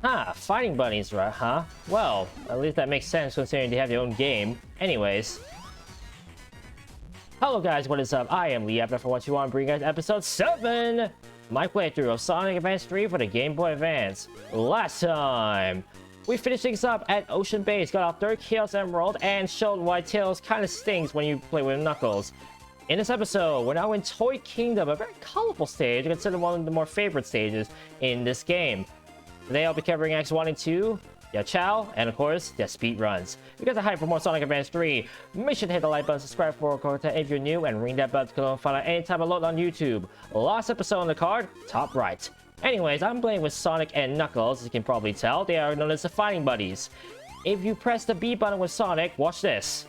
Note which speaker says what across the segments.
Speaker 1: Huh, fighting bunnies, right? Huh? Well, at least that makes sense considering they have their own game. Anyways. Hello guys, what is up? I am Lee. After what you want, bring us episode 7! My playthrough of Sonic Advance 3 for the Game Boy Advance. Last time, we finished things up at Ocean Base, got our third Chaos Emerald, and showed why Tails kind of stinks when you play with Knuckles. In this episode, we're now in Toy Kingdom, a very colorful stage, considered one of the more favorite stages in this game. Today I'll be covering Acts 1 and 2, their Chow, and of course, their speed runs. If you guys are hyped for more Sonic Advance 3, make sure to hit the like button, subscribe for more content if you're new, and ring that bell to find out anytime I load on YouTube. Last episode on the card, top right. Anyways, I'm playing with Sonic and Knuckles, as you can probably tell. They are known as the fighting buddies. If you press the B button with Sonic, watch this.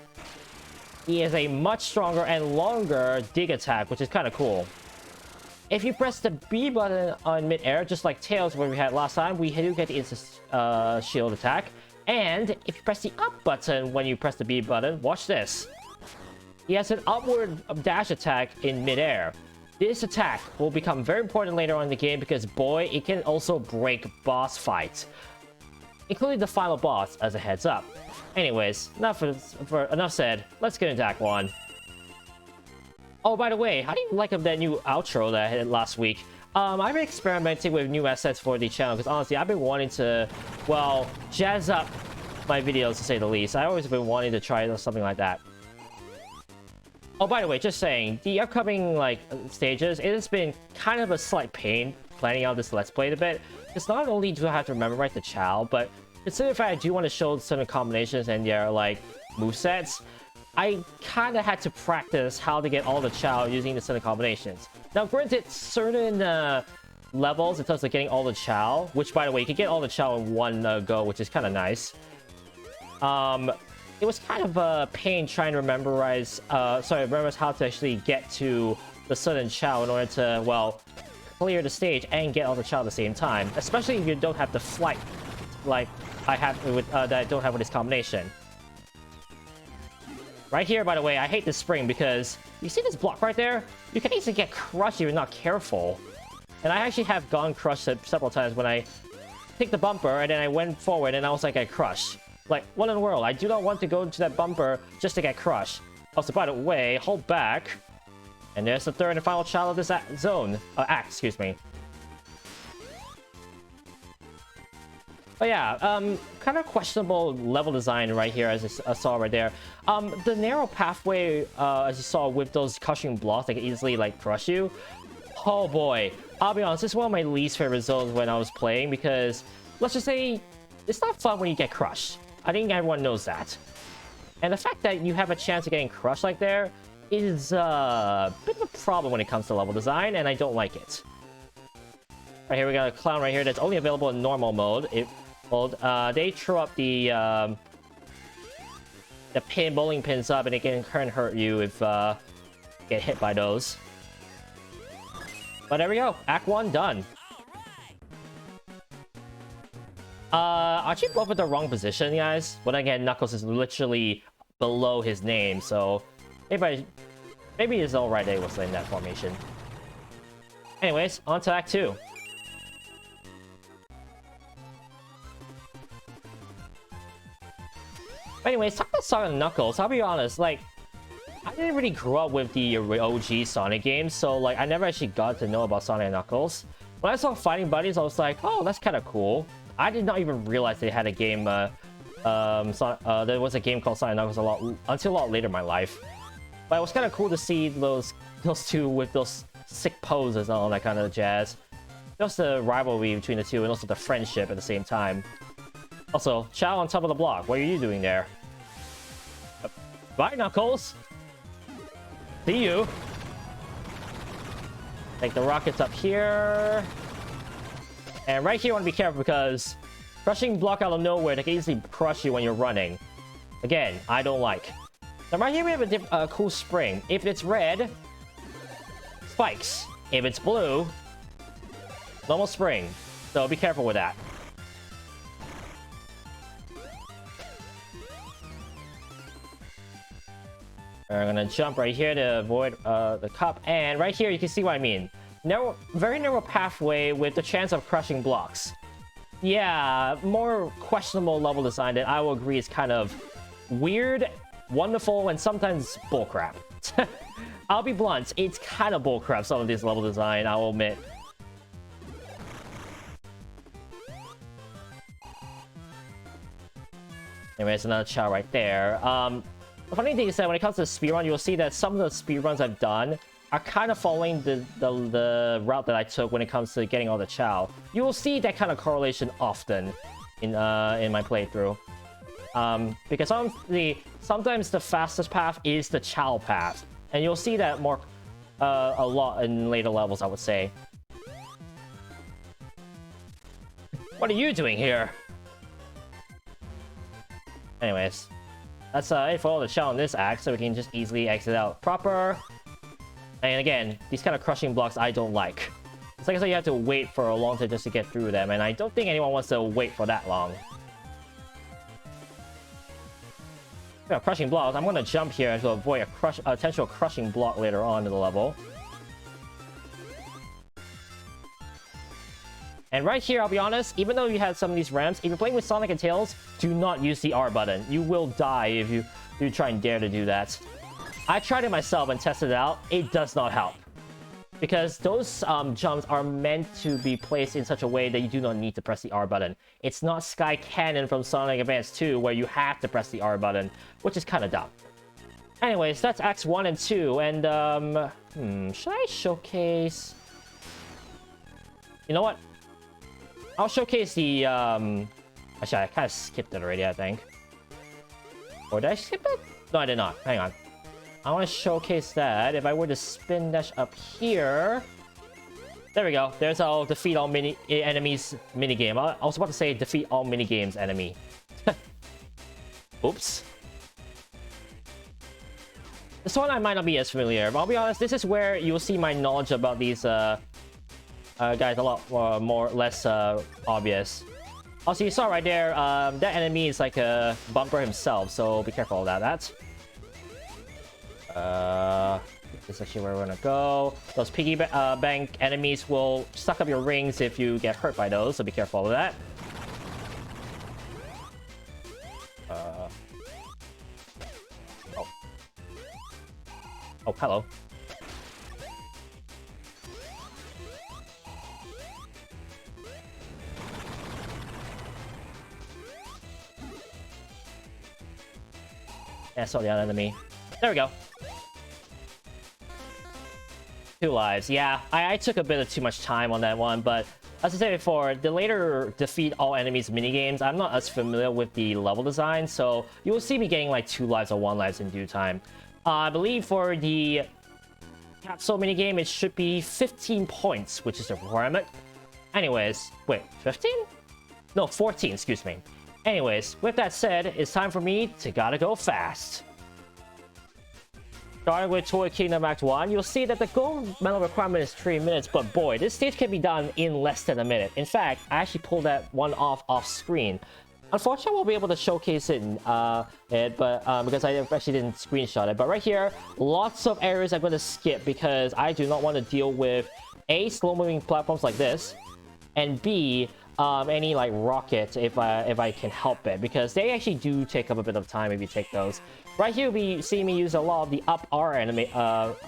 Speaker 1: He has a much stronger and longer dig attack, which is kind of cool. If you press the B button on mid-air, just like Tails where we had last time, we do get the instant shield attack. And if you press the up button when you press the B button, watch this. He has an upward dash attack in mid-air. This attack will become very important later on in the game because, boy, it can also break boss fights, including the final boss, as a heads up. Anyways, enough said. Let's get into Act 1. Oh, by the way, how do you like that new outro that I had last week? I've been experimenting with new assets for the channel because honestly, I've been wanting to, well, jazz up my videos to say the least. I've always been wanting to try something like that. Oh, by the way, just saying, the upcoming stages, it has been kind of a slight pain planning out this Let's Play a bit. Because not only do I have to memorize the Chow, but consider if I do want to show certain combinations and their movesets, I kind of had to practice how to get all the Chow using the certain combinations. Now, granted, certain levels, in terms of getting all the Chow, which, by the way, you can get all the Chow in one go, which is kind of nice. It was kind of a pain trying to memorize how to actually get to the certain Chow in order to, well, clear the stage and get all the Chow at the same time. Especially if you don't have the flight like I have with that I don't have with this combination. Right here, by the way, I hate this spring because you see this block right there? You can easily get crushed if you're not careful. And I actually have gone crushed several times when I take the bumper and then I went forward and I was like, I crushed. Like, what in the world? I do not want to go into that bumper just to get crushed. Also, by the way, hold back. And there's the third and final child of this act, excuse me. But yeah, kind of questionable level design right here, as I saw right there. The narrow pathway, as you saw with those crushing blocks that can easily crush you. Oh boy, I'll be honest, this is one of my least favorite zones when I was playing because, let's just say, it's not fun when you get crushed. I think everyone knows that. And the fact that you have a chance of getting crushed like there is a bit of a problem when it comes to level design, and I don't like it. Right here, we got a clown right here that's only available in normal mode. They throw up the bowling pins up, and it can hurt you if get hit by those. But there we go, Act 1 done. Aren't you both at the wrong position, guys? But again, Knuckles is literally below his name, so maybe it's alright that it was in that formation. Anyways, on to Act 2. Anyways, talking about Sonic and Knuckles, I'll be honest, I didn't really grow up with the OG Sonic games, so I never actually got to know about Sonic and Knuckles. When I saw Fighting Buddies, I was like, oh, that's kind of cool. I did not even realize they had a game, there was a game called Sonic and Knuckles until a lot later in my life. But it was kind of cool to see those two with those sick poses and all that kind of jazz. Just the rivalry between the two and also the friendship at the same time. Also, Chow on top of the block, what are you doing there? Bye, Knuckles! See you! Take the rockets up here. And right here, I want to be careful because crushing block out of nowhere, they can easily crush you when you're running. Again, I don't like. Now right here, we have a cool spring. If it's red, spikes. If it's blue, normal spring. So be careful with that. We're gonna jump right here to avoid the cup, and right here you can see what I mean. Very narrow pathway with the chance of crushing blocks. yeah, more questionable level design that I will agree is kind of weird, wonderful, and sometimes bullcrap. I'll be blunt, it's kind of bullcrap, some of this level design, I will admit. Anyways, another chow right there. The funny thing is that when it comes to the speedrun, you'll see that some of the speedruns I've done are kind of following the route that I took when it comes to getting all the chow. You will see that kind of correlation often in my playthrough. Because sometimes the fastest path is the chow path. And you'll see that more a lot in later levels, I would say. What are you doing here? Anyways, that's it for all the chow in this act, so we can just easily exit out proper. And again, these kind of crushing blocks I don't like. It's like I said, you have to wait for a long time just to get through them, and I don't think anyone wants to wait for that long. Yeah, crushing blocks. I'm gonna jump here to avoid a potential crushing block later on in the level. And right here, I'll be honest, even though you had some of these ramps, if you're playing with Sonic and Tails, do not use the R button. You will die if you try and dare to do that. I tried it myself and tested it out. It does not help. Because those jumps are meant to be placed in such a way that you do not need to press the R button. It's not Sky Cannon from Sonic Advance 2 where you have to press the R button, which is kind of dumb. Anyways, that's Acts 1 and 2, and should I showcase... You know what? I'll showcase the, Actually, I kind of skipped it already, I think. Or did I skip it? No, I did not. Hang on. I want to showcase that. If I were to spin dash up here... There we go. There's our defeat all enemies minigame. I was about to say defeat all minigames enemy. Oops. This one I might not be as familiar, but I'll be honest, this is where you'll see my knowledge about these, guys a lot less obvious. Also, you saw right there, that enemy is like a bumper himself, so be careful about that. This is actually where we're gonna go. Those piggy bank enemies will suck up your rings if you get hurt by those, so be careful of that. Oh, hello. Yeah, I saw the other enemy. There we go. 2 lives. Yeah, I took a bit of too much time on that one, but as I said before, the later defeat all enemies minigames, I'm not as familiar with the level design, so you will see me getting like 2 lives or 1 lives in due time. I believe for the capsule minigame, it should be 15 points, which is the requirement. Anyways, wait, 15? No, 14, excuse me. Anyways, with that said, it's time for me to gotta go fast. Starting with Toy Kingdom Act 1, you'll see that the gold medal requirement is 3 minutes, but boy, this stage can be done in less than a minute. In fact, I actually pulled that one off screen. Unfortunately, I won't be able to showcase it, because I actually didn't screenshot it. But right here, lots of areas I'm going to skip because I do not want to deal with A, slow-moving platforms like this, and B, any like rockets if I can help it, because they actually do take up a bit of time if you take those. Right here, we see me use a lot of the up R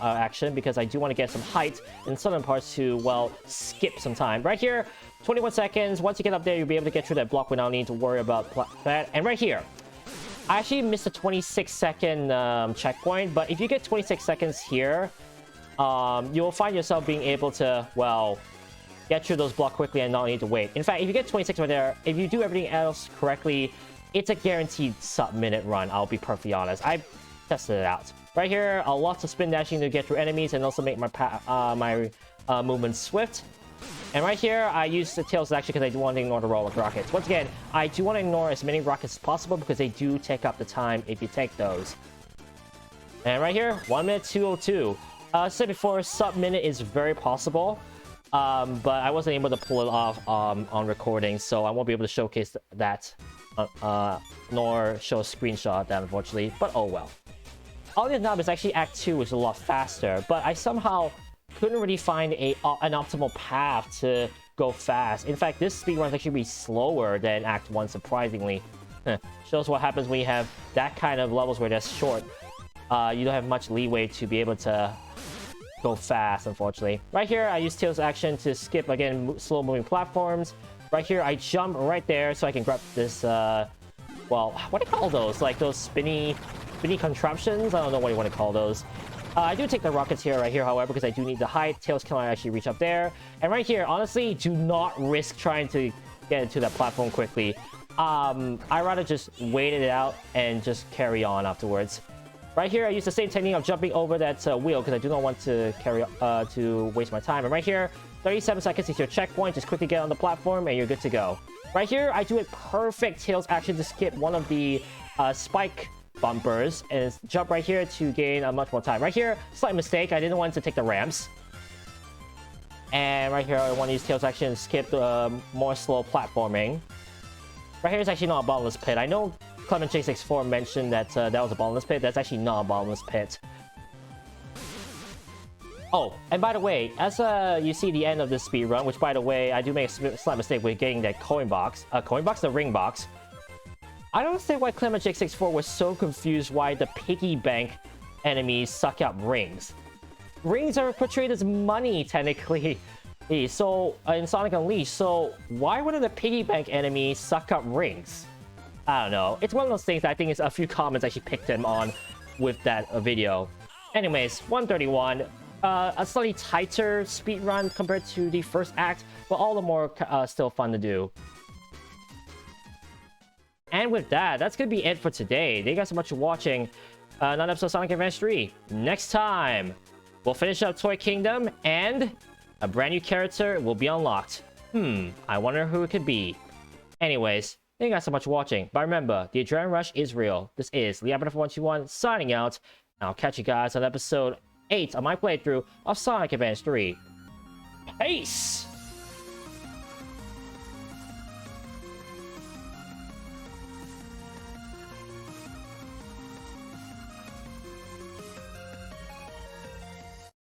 Speaker 1: action because I do want to get some height in certain parts to, well, skip some time. Right here, 21 seconds. Once you get up there, you'll be able to get through that block without needing to worry about that. And right here, I actually missed a 26-second checkpoint, but if you get 26 seconds here, you'll find yourself being able to, well, get through those blocks quickly and not need to wait. In fact, if you get 26 right there, if you do everything else correctly, it's a guaranteed sub-minute run, I'll be perfectly honest. I tested it out. Right here, lots of spin dashing to get through enemies and also make my movement swift. And right here, I use the Tails action because I do want to ignore the roller rockets. Once again, I do want to ignore as many rockets as possible because they do take up the time if you take those. And right here, 1 minute 2:02. I said before, sub-minute is very possible. But I wasn't able to pull it off on recording, so I won't be able to showcase that, nor show a screenshot of that, unfortunately, but oh well. All this now is actually Act 2, which is a lot faster, but I somehow couldn't really find an optimal path to go fast. In fact, this speedrun is actually be slower than Act 1, surprisingly. Shows what happens when you have that kind of levels where they're short. You don't have much leeway to be able to go fast, unfortunately. Right here, I use Tails action to skip, again, slow-moving platforms. Right here, I jump right there so I can grab this, well, what do you call those? Like those spinny contraptions? I don't know what you want to call those. I do take the Rocketeer right here, however, because I do need the height. Tails cannot actually reach up there. And right here, honestly, do not risk trying to get into that platform quickly. I'd rather just wait it out and just carry on afterwards. Right here, I use the same technique of jumping over that wheel because I do not want to to waste my time. And right here, 37 seconds is your checkpoint. Just quickly get on the platform and you're good to go. Right here, I do a perfect Tails action to skip one of the spike bumpers and jump right here to gain much more time. Right here, slight mistake. I didn't want to take the ramps. And right here, I want to use Tails action to skip the more slow platforming. Right here is actually not a bottomless pit. I know Clement J64 mentioned that that was a bottomless pit. That's actually not a bottomless pit. Oh, and by the way, as you see the end of this speed run, which by the way, I do make a slight mistake with getting that coin box. The ring box. I don't understand why Clement J64 was so confused why the piggy bank enemies suck up rings. Rings are portrayed as money, technically. So, in Sonic Unleashed, so why wouldn't the piggy bank enemy suck up rings? I don't know. It's one of those things that I think is a few comments actually picked him on with that video. Anyways, 131. A slightly tighter speed run compared to the first act, but all the more still fun to do. And with that, that's gonna be it for today. Thank you guys so much for watching another episode of Sonic Advance 3. Next time, we'll finish up Toy Kingdom and a brand new character will be unlocked. I wonder who it could be. Anyways, thank you guys so much for watching. But remember, the adrenaline rush is real. This is Leapper121 signing out. And I'll catch you guys on episode 8 of my playthrough of Sonic Advance 3. Peace!